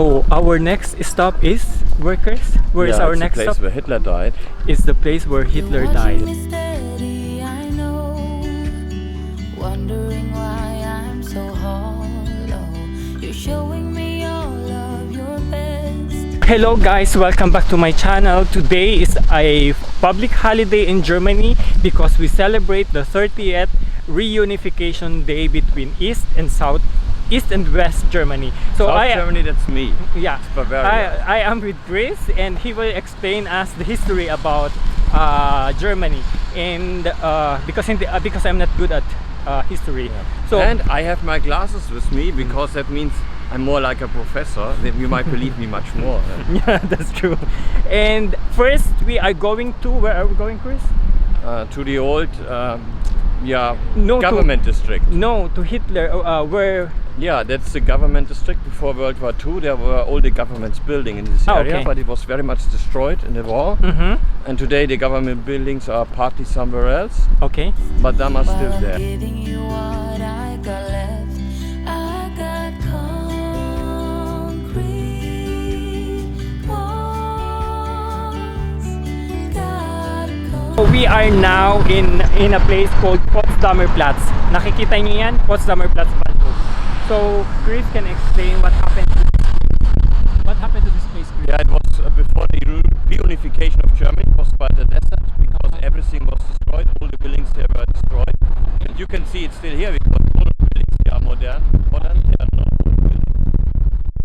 Oh, our next stop is workers. Where is our next stop? It's the place where Hitler died. It's the place where Hitler died. Steady, I know, wondering why I'm so hollow. You're showing me all of your best. Hello guys, welcome back to my channel. Today is a public holiday in Germany because we celebrate the 30th reunification day between East and West Germany. So Germany, that's me. Yeah, it's Bavaria. I am with Chris and he will explain us the history about Germany, and because I'm not good at history. Yeah. So and I have my glasses with me because that means I'm more like a professor. Then you might believe me much more. yeah, that's true. And first we are going to, where are we going, Chris? To the old government district. No, to Hitler, where... Yeah, that's the government district. Before World War II there were all the government's buildings in this area, okay. But it was very much destroyed in the war. And today the government buildings are partly somewhere else. Okay. But them are still there. Giving you what I got left. I got concrete walls. We are now in a place called Potsdamer Platz. Nakikita niyo yan? Potsdamer Platz Bahnhof. So Chris can explain what happened to this place. What happened to this place, Chris? Yeah, it was before the reunification of Germany. It was quite a desert because everything was destroyed. All the buildings there were destroyed. And you can see it's still here because all the buildings here are modern. They are not old buildings.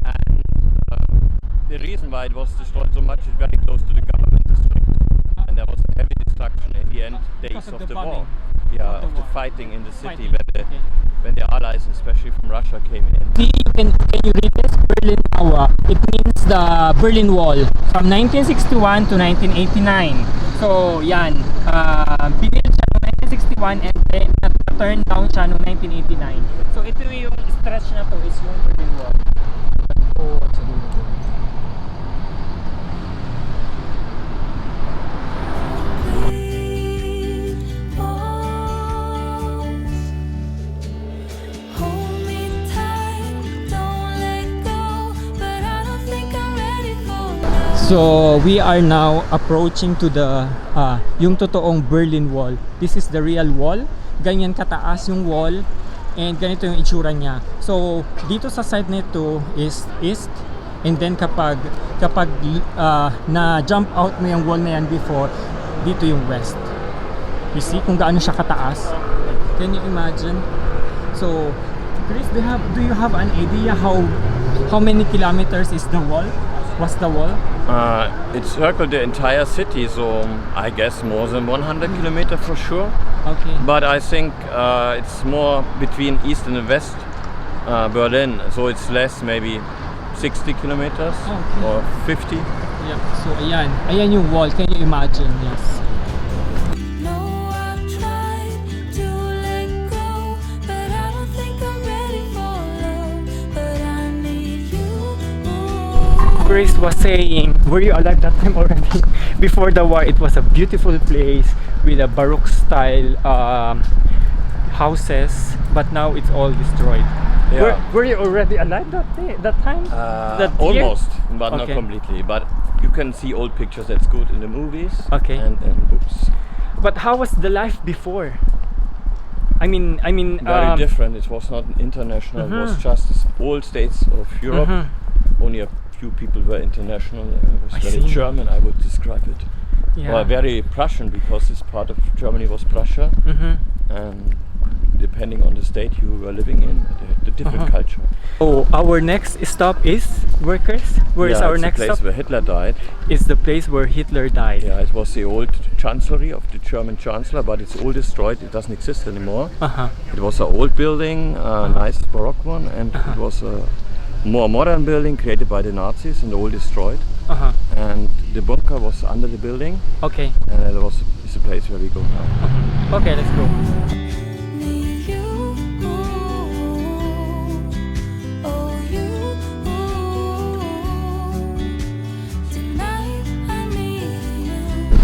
And the reason why it was destroyed so much is very close to the government district. And there was heavy destruction in the end days of the war. Yeah, of the fighting in the city when the Allies, especially from Russia, came in. Can you read this? Berlin Mauer. It means the Berlin Wall from 1961 to 1989. So yan, binil siya noong 1961 and then na-turn down siya noong 1989. So ito yung stretch na to is yung Berlin Wall. So we are now approaching to the yung totoong Berlin Wall. This is the real wall. Ganyan kataas yung wall and ganito yung itsura niya. So dito sa side nito is east, and then kapag na jump out mo yung wall na yan before, dito yung west. You see kung gaano siya kataas? Can you imagine? So Chris, do you have an idea how many kilometers is the wall? What's the wall? It circled the entire city, so I guess more than 100 kilometers for sure. Okay. But I think it's more between East and West Berlin, so it's less, maybe 60 kilometers or 50. Yeah. So ayan yung wall. Can you imagine? Yes. Chris was saying, were you alive that time already? Before the war, it was a beautiful place with a Baroque style houses, but now it's all destroyed. Yeah. Were you already alive that time? Almost, but not completely. But you can see old pictures. That's good in the movies and books. But how was the life before? I mean, very different. It was not international. It was just the old states of Europe. Only a few people were international. It was very German, I would describe it. Yeah. Or very Prussian, because this part of Germany was Prussia. And depending on the state you were living in, the different culture. Oh, our next stop is workers. Where is our next stop? It's the place where Hitler died. It's the place where Hitler died. Yeah, it was the old chancellery of the German chancellor, but it's all destroyed. It doesn't exist anymore. It was an old building, a nice Baroque one, and it was a more modern building created by the Nazis and all destroyed. And the bunker was under the building. Okay. And that is the place where we go now. Okay, let's go.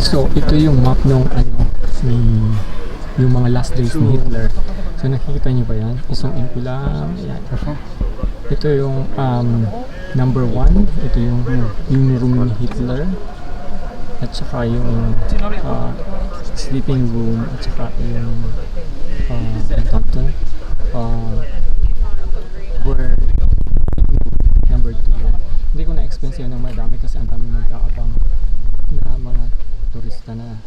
So ito yung map ng yung mga last days ni Hitler. So nakikita niyo ba yan? Isang in ko lang. Yan. Ito yung Number 1, ito yung room ni Hitler. At saka yung sleeping room. At saka yung where number 2. Hindi ko na-explain sa'yo ng madami kasi ang dami mag-aabang na mga turista na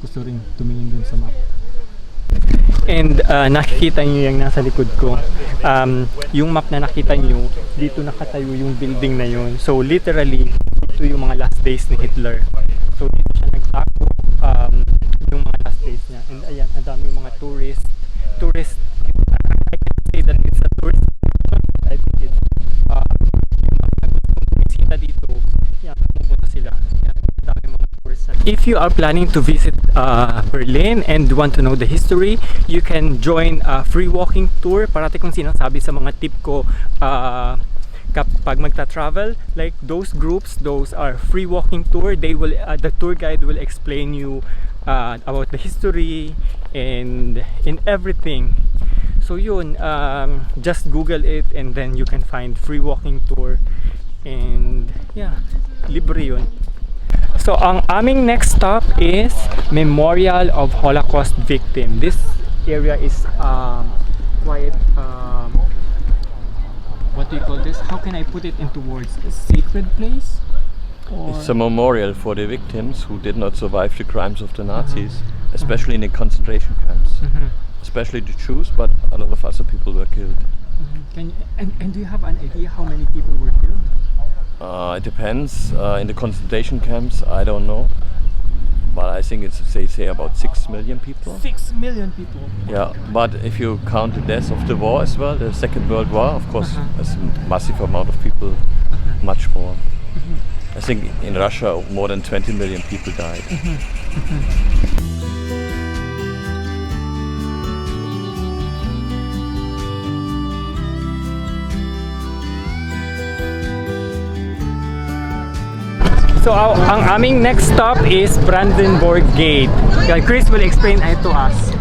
gusto rin tumingin dun sa map. And nakikita nyo yung nasa likod ko. Yung map na nakita nyo, dito nakatayo yung building na yun. So literally, dito yung mga last days ni Hitler. So dito siya nagtago yung mga last days niya. And ayan, ang dami yung mga tourist, I can say that it's a tourist. I think it's yung mga gustong bumisita dito, yan, pupunta sila. Yan, ang dami yung mga tourists. If you are planning to visit Berlin and want to know the history, you can join a free walking tour. Parati kong sinasabi sa mga tip ko kapag magta-travel, like those groups, those are free walking tour. They will the tour guide will explain you about the history and in everything. So yun, just Google it and then you can find free walking tour. And yeah, libre yun. So ang aming next stop is Memorial of Holocaust Victim. This area is quite what do you call this? How can I put it into words? A sacred place? Or It's a memorial for the victims who did not survive the crimes of the Nazis, especially in the concentration camps. Especially the Jews, but a lot of other people were killed. Can you, and do you have an idea how many people were killed? It depends. In the concentration camps, I don't know, but I think it's they say about 6 million people. 6 million people. Yeah, but if you count the deaths of the war as well, the Second World War, of course, there's a massive amount of people, much more. I think in Russia more than 20 million people died. So ang aming next stop is Brandenburg Gate. Chris will explain it to us.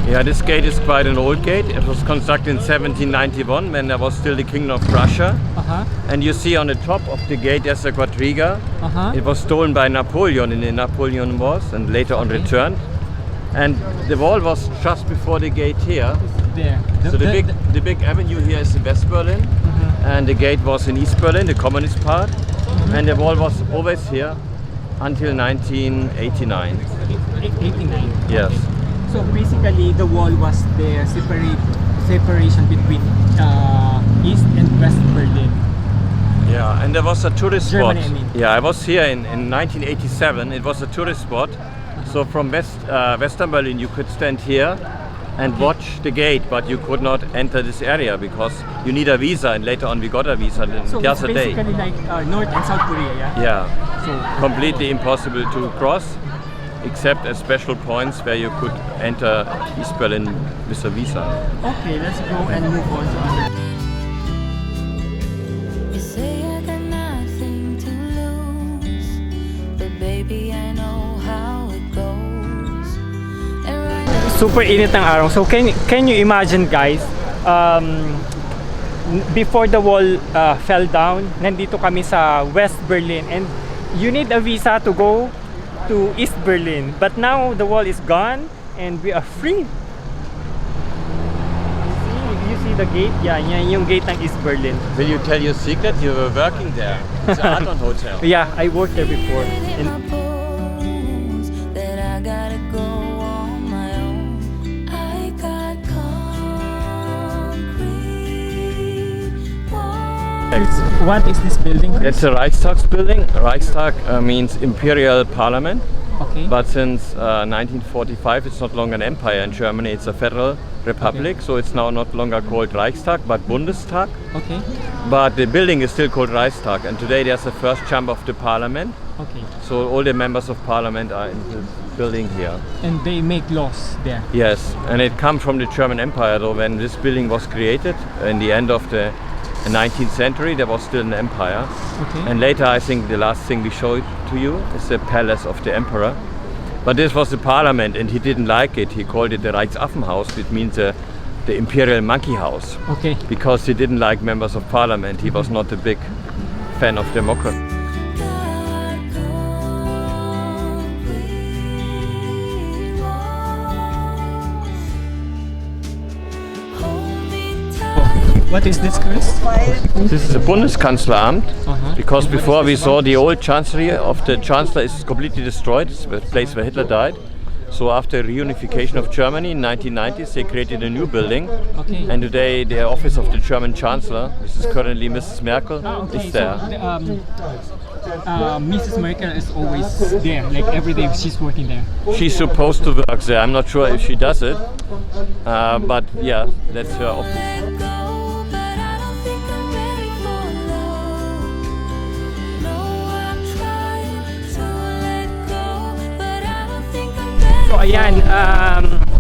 Yeah, this gate is quite an old gate. It was constructed in 1791 when there was still the Kingdom of Prussia. And you see on the top of the gate there's a quadriga. It was stolen by Napoleon in the Napoleon Wars and later on returned. And the wall was just before the gate here. There. So the big avenue here is in West Berlin, and the gate was in East Berlin, the communist part, and the wall was always here until 1989. 89. Yes. So basically, the wall was the separation between East and West Berlin. Yeah, and there was a tourist Germany, spot. I mean. Yeah, I was here in 1987. It was a tourist spot. So from Western Berlin, you could stand here and watch the gate, but you could not enter this area because you need a visa. And later on, we got a visa So the it's other day. basically like North and South Korea, yeah? Yeah, So completely impossible to cross, except at special points where you could enter East Berlin with a visa. okay, let's go and move on to other. You say I got nothing to lose, but baby, I know how it goes. And right now, Super init ng araw. So can you imagine, guys, before the wall fell down, nandito kami sa West Berlin and you need a visa to go to East Berlin. But now the wall is gone and we are free. You see the gate? Yeah, yan yung gate ng East Berlin. Will you tell your secret? You were working there. It's an Adlon Hotel. Yeah, I worked there before. in my bones that I gotta go on my own. I got concrete walls. What is this building? That's the Reichstag's building. Reichstag means Imperial Parliament. Okay. But since 1945, it's not longer an empire in Germany. It's a federal republic, so it's now not longer called Reichstag, but Bundestag. Okay. But the building is still called Reichstag, and today there's the first chamber of the parliament. Okay. So all the members of parliament are in this building here. And they make laws there. Yes, and it comes from the German Empire, though, when this building was created in the end of the 19th century, there was still an empire. Okay. And later, I think the last thing we showed to you is the palace of the emperor. But this was the parliament, and he didn't like it. He called it the Reichsaffenhaus, which means a the Imperial Monkey House, Okay. because he didn't like members of parliament. He was not a big fan of democracy. What is this, Chris? This is the Bundeskanzleramt, because before we saw the old chancellery of the chancellor is completely destroyed. It's the place where Hitler died. So after reunification of Germany in 1990s, they created a new building. Okay. And today the office of the German chancellor, this is currently Mrs. Merkel, is there. Mrs. Merkel is always there, like every day she's working there. She's supposed to work there. I'm not sure if she does it, but yeah, that's her office. Let go, but I don't think I'm ready for love. No, I'm trying to let go, but I don't think I'm ready. So ayan,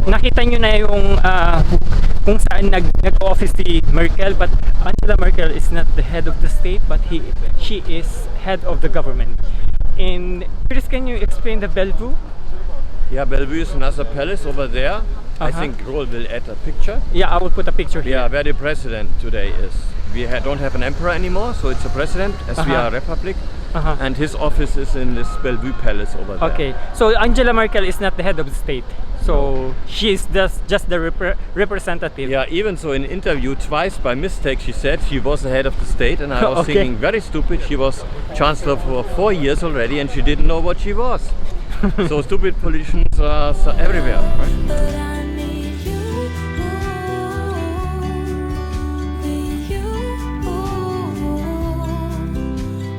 nakita nyo na yung kung saan nag-office si Merkel, but Angela Merkel is not the head of the state, but she is head of the government. And Chris, can you explain the Bellevue? Yeah, Bellevue is another palace over there. I think Roll will add a picture. Yeah, I will put a picture here. Yeah, where the president today is. We don't have an emperor anymore, so it's a president, as we are a republic. And his office is in this Bellevue palace over there. Okay, so Angela Merkel is not the head of the state, so she is just the representative. Yeah, even so, in an interview twice by mistake she said she was the head of the state, and I was Okay. thinking, very stupid, she was chancellor for 4 years already and she didn't know what she was. So stupid politicians are everywhere, right? But I need you, need you,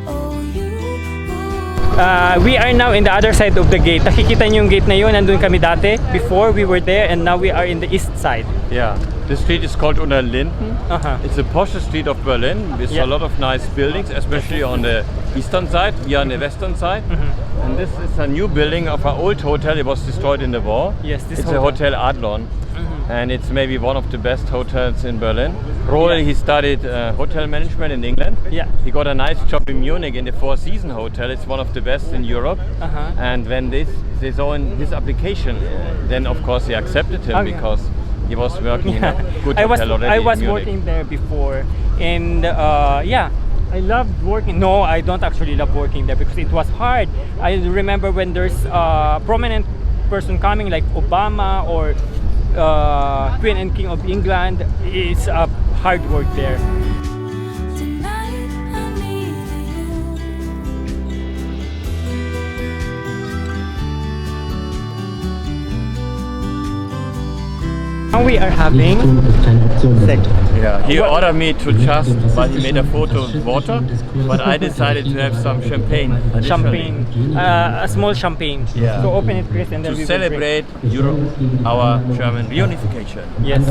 oh you. We are now in the other side of the gate. Nakikita niyo yung gate na yun, nandun kami dati. Before we were there, and now we are in the east side. Yeah, the street is called Unter Linden. Uh-huh. It's the poshest street of Berlin with a lot of nice buildings, especially on the eastern side. We are on the western side. And this is a new building of an old hotel. It was destroyed in the war. Yes, this it's a Hotel Adlon. And it's maybe one of the best hotels in Berlin. Roll, he studied hotel management in England. Yeah. He got a nice job in Munich in the Four Seasons Hotel. It's one of the best in Europe. And when they saw in his application, then of course they accepted him because he was working in a good hotel already. I was in Munich. working there before, and yeah, I loved working. No, I don't actually love working there because it was hard. I remember when there's a prominent person coming like Obama or Queen and King of England, it's a hard work there. Tonight I need Now we are having Yeah, he ordered me to just, but he made a photo of water, but I decided to have some champagne. champagne, a small champagne. Yeah. So open it, Chris, and then To we will drink. celebrate Europe, our German reunification. Yes,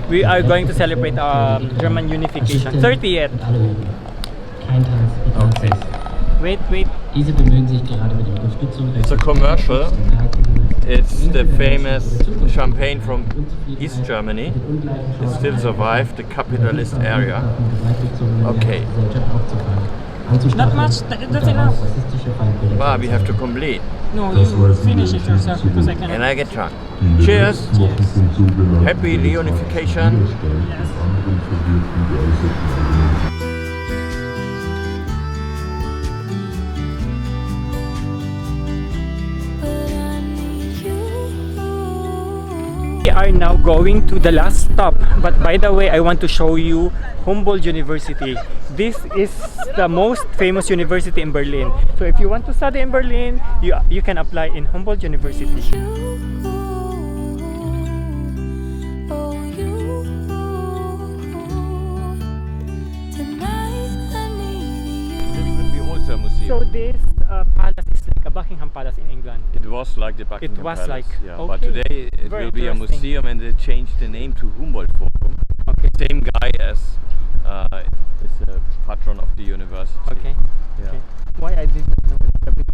we are going to celebrate German unification. 30th. Okay. Wait. Diese bemühen sich gerade mit Unterstützung der It's a commercial. It's the famous champagne from East Germany. It still survived the capitalist area. Okay. Not much, that's enough. But we have to complete. No, you finish it yourself because I And cannot. I get drunk. Cheers! Happy reunification! We are now going to the last stop, but by the way, I want to show you Humboldt University. This is the most famous university in Berlin. So if you want to study in Berlin, you can apply in Humboldt University. This will be also a museum. So this palace is like a Buckingham Palace in England. It was like the Buckingham was Palace, like- yeah. okay. But today it Very will be a interesting. museum, and they changed the name to Humboldt Forum. Okay. Same guy as is the patron of the university. Okay. Yeah. Okay. Why I did not know that the big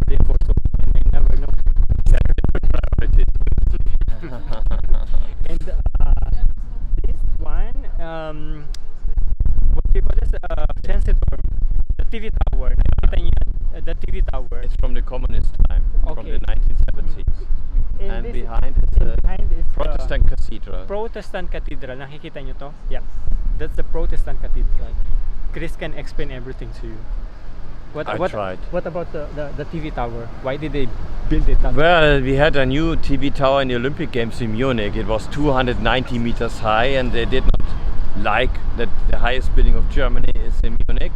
Berlin for so and I never know. And this one, what do you call this? Sensor, the TV tower. Nakita niyo yan? The TV tower. It's from the communist time, from Okay. the 1970s. And behind is the behind is Protestant Cathedral. Protestant Cathedral. Nakikita nyo to? Yeah. That's the Protestant Cathedral. Chris can explain everything to you. I tried. What about the TV tower? Why did they build it that way? Well, we had a new TV tower in the Olympic Games in Munich. It was 290 meters high, and they did not like that the highest building of Germany is in Munich.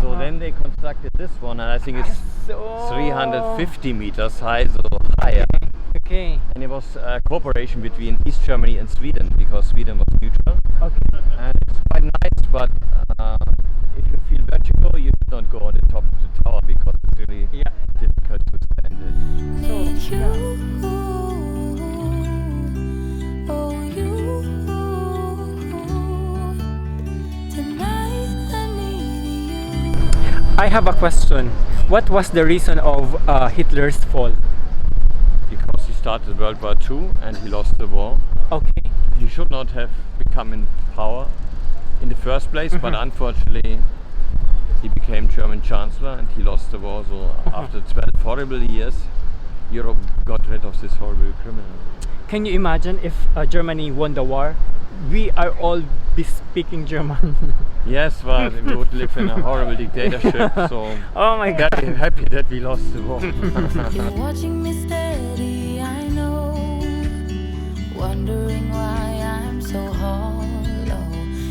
So then they constructed this one, and I think it's 350 meters high, so higher. Okay. And it was a cooperation between East Germany and Sweden, because Sweden was neutral. Okay. And it's quite nice, but if you feel vertigo, you should not go on the top of the tower, because it's really Yeah. difficult to stand it. Need So, you, oh you. Tonight I need you. I have a question. What was the reason of Hitler's fall? Because he started World War II and he lost the war. Okay. He should not have become in power in the first place, but unfortunately he became German Chancellor and he lost the war. So after 12 horrible years, Europe got rid of this horrible criminal. Can you imagine if Germany won the war? We are all be speaking German. Yes, but we would live in a horrible dictatorship. So Oh my god. very happy that we lost the war. You're watching me steady, I know. Wondering why I'm so hollow.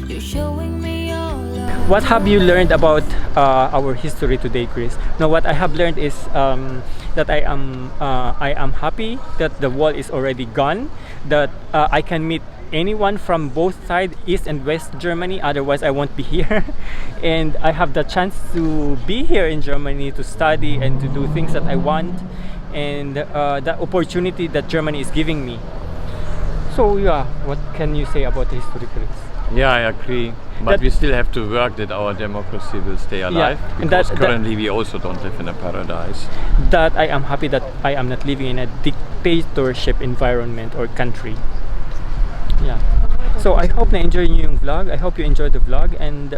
You're showing me your love. What have you learned about our history today, Chris? No, what I have learned is that I am happy that the wall is already gone. That I can meet anyone from both sides, East and West Germany. Otherwise, I won't be here. And I have the chance to be here in Germany to study and to do things that I want, and the opportunity that Germany is giving me. So yeah, what can you say about the history, Chris? Yeah, I agree. But That- we still have to work that our democracy will stay alive. and Because that- currently we also don't live in a paradise. That I am happy that I am not living in a dictatorship environment or country. Yeah. So I hope na enjoy niyo yung vlog. I hope you enjoyed the vlog, and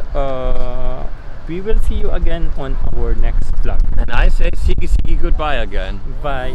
we will see you again on our next vlog. And I say sigi sigi goodbye again. Bye.